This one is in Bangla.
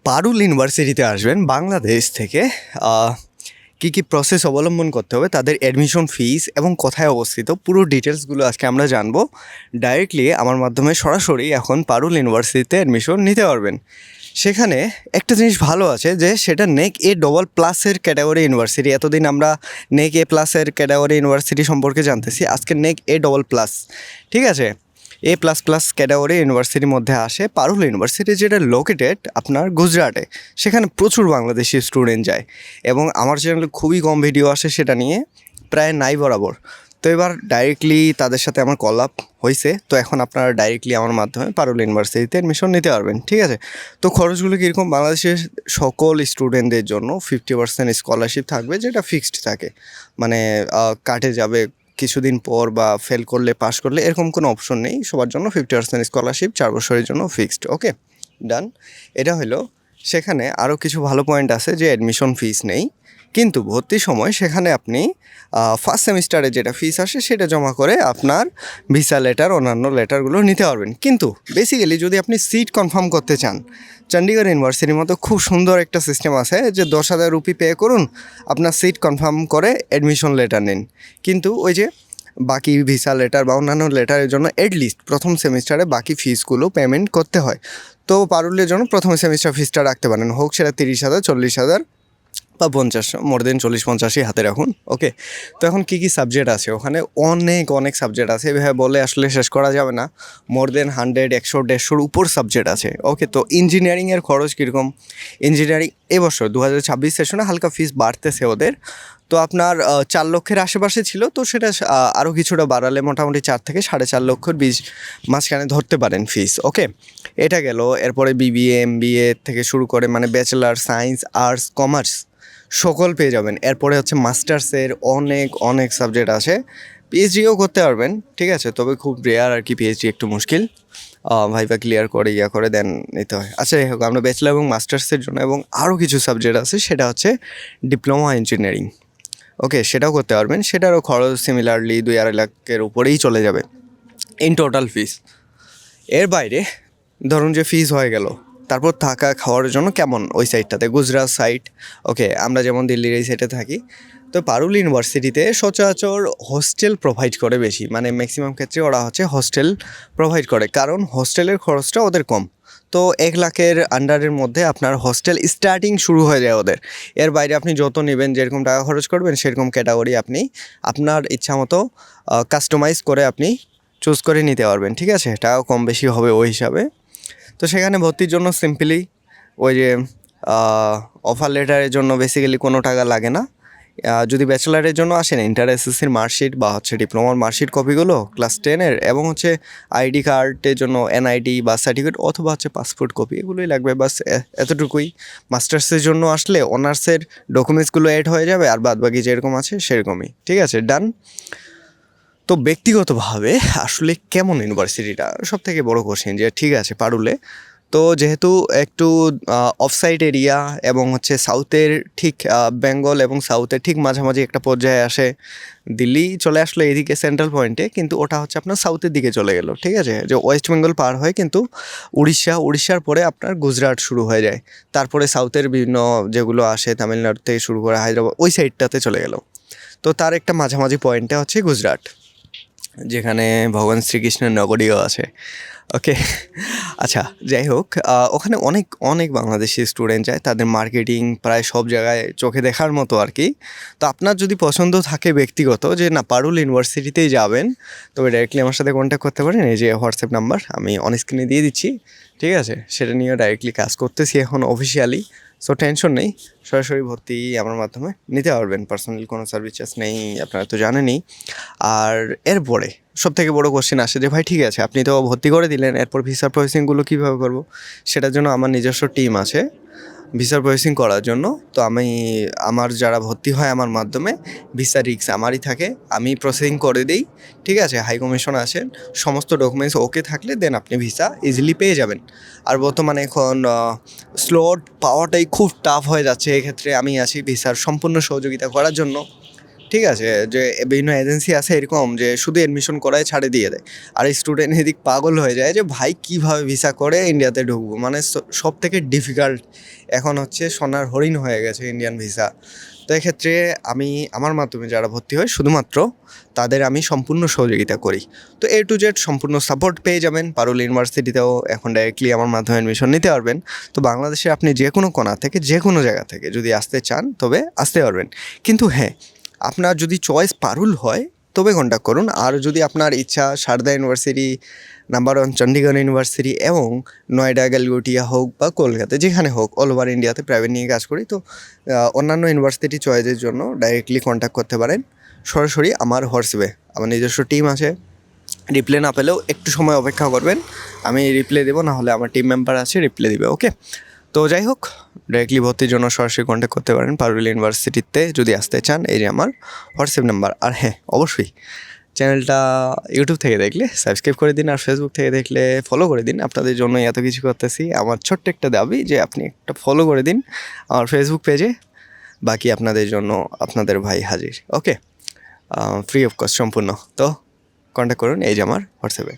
পারুল ইউনিভার্সিটিতে আসবেন বাংলাদেশ থেকে কী কী প্রসেস অবলম্বন করতে হবে, তাদের অ্যাডমিশন ফিস এবং কোথায় অবস্থিত, পুরো ডিটেলসগুলো আজকে আমরা জানবো। ডাইরেক্টলি আমার মাধ্যমে সরাসরি এখন পারুল ইউনিভার্সিটিতে অ্যাডমিশন নিতে পারবেন। সেখানে একটা জিনিস ভালো আছে যে সেটা নেক এ ডবল প্লাসের ক্যাটাগরি ইউনিভার্সিটি। এতদিন আমরা নেক এ প্লাসের ক্যাটাগরি ইউনিভার্সিটি সম্পর্কে জানতেছি, আজকে নেক এ ডবল প্লাস, ঠিক আছে, এ প্লাস প্লাস ক্যাটাগরি ইউনিভার্সিটির মধ্যে আসে পারুল ইউনিভার্সিটি, যেটা লোকেটেড আপনার গুজরাটে। সেখানে প্রচুর বাংলাদেশি স্টুডেন্ট যায় এবং আমার চ্যানেলে খুবই কম ভিডিও আসে সেটা নিয়ে, প্রায় নাই বরাবর। তো এবার ডাইরেক্টলি তাদের সাথে আমার কল আপ হয়েছে, তো এখন আপনারা ডাইরেক্টলি আমার মাধ্যমে পারুল ইউনিভার্সিটিতে অ্যাডমিশন নিতে পারবেন, ঠিক আছে। তো খরচগুলো কীরকম, বাংলাদেশের সকল স্টুডেন্টদের জন্য 50% স্কলারশিপ থাকবে, যেটা ফিক্সড থাকে, মানে কাটে যাবে কিছুদিন পর বা ফেল করলে পাস করলে এরকম কোনো অপশন নেই। সবার জন্য 50% স্কলারশিপ 4 বছরের জন্য ফিক্সড। ওকে, ডান। এটা হলো, সেখানে আরও কিছু ভালো পয়েন্ট আছে যে অ্যাডমিশন ফিস নেই, কিন্তু ভর্তির সময় সেখানে আপনি ফার্স্ট সেমিস্টারে যেটা ফিস আসে সেটা জমা করে আপনার ভিসা লেটার অন্যান্য লেটারগুলো নিতে পারবেন। কিন্তু বেসিক্যালি যদি আপনি সিট কনফার্ম করতে চান, চণ্ডীগড় ইউনিভার্সিটির মতো খুব সুন্দর একটা সিস্টেম আছে যে 10,000 রুপি পে করুন, আপনার সিট কনফার্ম করে অ্যাডমিশন লেটার নিন। কিন্তু ওই যে বাকি ভিসা লেটার বা অন্যান্য লেটারের জন্য অ্যাটলিস্ট প্রথম সেমিস্টারে বাকি ফিসগুলো পেমেন্ট করতে হয়। তো পারুলের জন্য প্রথম সেমিস্টার ফিসটা রাখতে পারেন, হোক সেটা 30,000, 40,000 বা 50, মোর দেন 40-50ই হাতে রাখুন। ওকে, তো এখন কী কী সাবজেক্ট আছে ওখানে, অনেক সাবজেক্ট আছে, এভাবে বলে আসলে শেষ করা যাবে না। মোর দেন 100, 100, 150-র উপর সাবজেক্ট আছে। ওকে, তো ইঞ্জিনিয়ারিংয়ের খরচ কীরকম, ইঞ্জিনিয়ারিং এবছর 2026 সেশনে হালকা ফিস বাড়তেছে ওদের। তো আপনার 4 লক্ষের আশেপাশে ছিল, তো সেটা আরও কিছুটা বাড়ালে মোটামুটি 4 থেকে 4.5 লক্ষের মাঝখানে ধরতে পারেন ফিস। ওকে, এটা গেল। এরপরে বিবিএ, এমবিএ থেকে শুরু করে মানে ব্যাচেলার, সায়েন্স, আর্টস, কমার্স সকল পেয়ে যাবেন। এরপরে হচ্ছে মাস্টার্সের অনেক সাবজেক্ট আছে, পিএইচডিও করতে পারবেন, ঠিক আছে, তবে খুব রেয়ার আর কি, পিএইচডি একটু মুশকিল, ভাইভা ক্লিয়ার করে করে দেন নিতে হয়। আচ্ছা, এই হোক, আমরা ব্যাচেলার এবং মাস্টার্সের জন্য এবং আরও কিছু সাবজেক্ট আছে, সেটা হচ্ছে ডিপ্লোমা ইঞ্জিনিয়ারিং। ওকে, সেটাও করতে পারবেন, সেটারও খরচ সিমিলারলি 2-2.5 লাখের উপরেই চলে যাবে ইন টোটাল ফিস। এর বাইরে ধরুন যে ফিস হয়ে গেল, তারপর থাকা খাওয়ার জন্য কেমন ওই সাইডটাতে, গুজরাট সাইড। ওকে, আমরা যেমন দিল্লির এই সাইডে থাকি, তো পারুল ইউনিভার্সিটিতে সচরাচর হোস্টেল প্রোভাইড করে বেশি, মানে ম্যাক্সিমাম ক্ষেত্রে ওরা হচ্ছে হোস্টেল প্রোভাইড করে, কারণ হোস্টেলের খরচটা ওদের কম। তো 1 লাখের আন্ডারের মধ্যে আপনার হোস্টেল স্টার্টিং শুরু হয়ে যায় ওদের। এর বাইরে আপনি যত নেবেন, যেরকম টাকা খরচ করবেন সেরকম ক্যাটাগরি আপনি আপনার ইচ্ছা মতো কাস্টমাইজ করে আপনি চুজ করে নিতে পারবেন, ঠিক আছে, টাকাও কম বেশি হবে ওই হিসাবে। তো সেখানে ভর্তির জন্য সিম্পলি ওই যে অফার লেটারের জন্য বেসিক্যালি কোনো টাকা লাগে না। যদি ব্যাচেলারের জন্য আসেন, ইন্টার এসএসসির মার্কশিট বা হচ্ছে ডিপ্লোমার মার্কশিট কপিগুলো ক্লাস 10-এর, এবং হচ্ছে আইডি কার্ডের জন্য এনআইডি বা সার্টিফিকেট অথবা হচ্ছে পাসপোর্ট কপি, এগুলোই লাগবে, বাস এতটুকুই। মাস্টার্সের জন্য আসলে অনার্সের ডকুমেন্টসগুলো অ্যাড হয়ে যাবে, আর বাদবাকি যেরকম আছে সেরকমই, ঠিক আছে, ডান। তো ব্যক্তিগতভাবে আসলে কেমন ইউনিভার্সিটিটা সবথেকে বড় কোশ্চেন, যে ঠিক আছে পারুলে, তো যেহেতু একটু অফসাইড এরিয়া এবং হচ্ছে সাউথের ঠিক বেঙ্গল এবং সাউথের ঠিক মাঝামাঝি একটা পর্যায়ে আসে, দিল্লি চলে আসলো এদিকে সেন্ট্রাল পয়েন্টে, কিন্তু ওটা হচ্ছে আপনার সাউথের দিকে চলে গেল, ঠিক আছে, যে ওয়েস্ট বেঙ্গল পার হয় কিন্তু উড়িষ্যার পরে আপনার গুজরাট শুরু হয়ে যায়, তারপরে সাউথের বিভিন্ন যেগুলো আসে তামিলনাড়ু থেকে শুরু করে হায়দ্রাবাদ ওই সাইডটাতে চলে গেল। তো তার একটা মাঝামাঝি পয়েন্টে হচ্ছে গুজরাট, যেখানে ভগবান শ্রীকৃষ্ণের নগরীও আছে। ওকে, আচ্ছা, যাই হোক, ওখানে অনেক বাংলাদেশি স্টুডেন্ট যায়, তাদের মার্কেটিং প্রায় সব জায়গায় চোখে দেখার মতো আর কি। তো আপনার যদি পছন্দ থাকে ব্যক্তিগত যে না পারুল ইউনিভার্সিটিতেই যাবেন, তবে ডাইরেক্টলি আমার সাথে কন্ট্যাক্ট করতে পারেন, এই যে হোয়াটসঅ্যাপ নাম্বার আমি অন স্ক্রিনে দিয়ে দিচ্ছি, ঠিক আছে, সেটা নিয়ে ডাইরেক্টলি কাজ করতেছি এখন অফিসিয়ালি। সো টেনশন নেই, সরাসরি ভর্তি আমার মাধ্যমে নিতে পারবেন, পার্সোনালি কোনো সার্ভিস চার্জ নেই, আপনারা তো জানেনই। আর এরপরে সবথেকে বড় কোশ্চেন আসে যে ভাই ঠিক আছে আপনি তো ভর্তি করে দিলেন, এরপর ভিসার প্রসেসিংগুলো কীভাবে করবো, সেটার জন্য আমার নিজস্ব টিম আছে ভিসার প্রসেসিং করার জন্য। তো আমার যারা ভর্তি হয় আমার মাধ্যমে, ভিসা রিস্ক আমারই থাকে, আমি প্রসেসিং করে দিই, ঠিক আছে, হাই কমিশন আসেন, সমস্ত ডকুমেন্টস ওকে থাকলে দেন আপনি ভিসা ইজিলি পেয়ে যাবেন। আর বর্তমানে এখন স্লট পাওয়াটাই খুব টাফ হয়ে যাচ্ছে, এক্ষেত্রে আমি আছি ভিসার সম্পূর্ণ সহযোগিতা করার জন্য, ঠিক আছে, যে বিভিন্ন এজেন্সি আছে এরকম যে শুধু এডমিশন করায় ছাড়ে দিয়ে দেয়, আর স্টুডেন্ট এদিক পাগল হয়ে যায় যে ভাই কীভাবে ভিসা করে ইন্ডিয়াতে ঢুকবো। মানে সব থেকে ডিফিকাল্ট এখন হচ্ছে সোনার হরিণ হয়ে গেছে ইন্ডিয়ান ভিসা। তো এক্ষেত্রে আমি আমার মাধ্যমে যারা ভর্তি হয় শুধুমাত্র তাদের আমি সম্পূর্ণ সহযোগিতা করি। তো A to Z সম্পূর্ণ সাপোর্ট পেয়ে যাবেন। পারুল ইউনিভার্সিটিতেও এখন ডাইরেক্টলি আমার মাধ্যমে অ্যাডমিশন নিতে পারবেন। তো বাংলাদেশে আপনি যে কোনো কোণা থেকে যে কোনো জায়গা থেকে যদি আসতে চান তবে আসতে পারবেন। কিন্তু হ্যাঁ, আপনার যদি চয়েস পারুল হয় তবে কন্ট্যাক্ট করুন। আর যদি আপনার ইচ্ছা Sharda university, number 1 Chandigarh university এবং নয়ডা, গালগোটিয়া হোক বা কলকাতা, যেখানে হোক অল ওভার ইন্ডিয়াতে প্রাইভেট নিয়ে কাজ করি। তো অন্যান্য ইউনিভার্সিটি চয়েসের জন্য ডাইরেক্টলি কন্ট্যাক্ট করতে পারেন সরাসরি আমার হোয়াটসঅ্যাপে। আমার নিজস্ব টিম আছে, রিপ্লাই না পেলেও একটু সময় অপেক্ষা করবেন, আমি রিপ্লাই দেবো, না হলে আমার টিম মেম্বার আছে রিপ্লাই দিবে। ওকে, তো যাই হোক, ডাইরেক্টলি ভর্তির জন্য সরাসরি কন্ট্যাক্ট করতে পারেন পারুল ইউনিভার্সিটিতে যদি আসতে চান। এই যে আমার হোয়াটসঅ্যাপ নাম্বার। আর হ্যাঁ, অবশ্যই চ্যানেলটা ইউটিউব থেকে দেখলে সাবস্ক্রাইব করে দিন, আর ফেসবুক থেকে দেখলে ফলো করে দিন। আপনাদের জন্য এত কিছু করতেছি, আমার ছোট্ট একটা দাবি যে আপনি একটা ফলো করে দিন আমার ফেসবুক পেজে। বাকি আপনাদের জন্য আপনাদের ভাই হাজির। ওকে, ফ্রি অফ কস্ট সম্পূর্ণ। তো কন্ট্যাক্ট করুন, এই যে আমার হোয়াটসঅ্যাপে।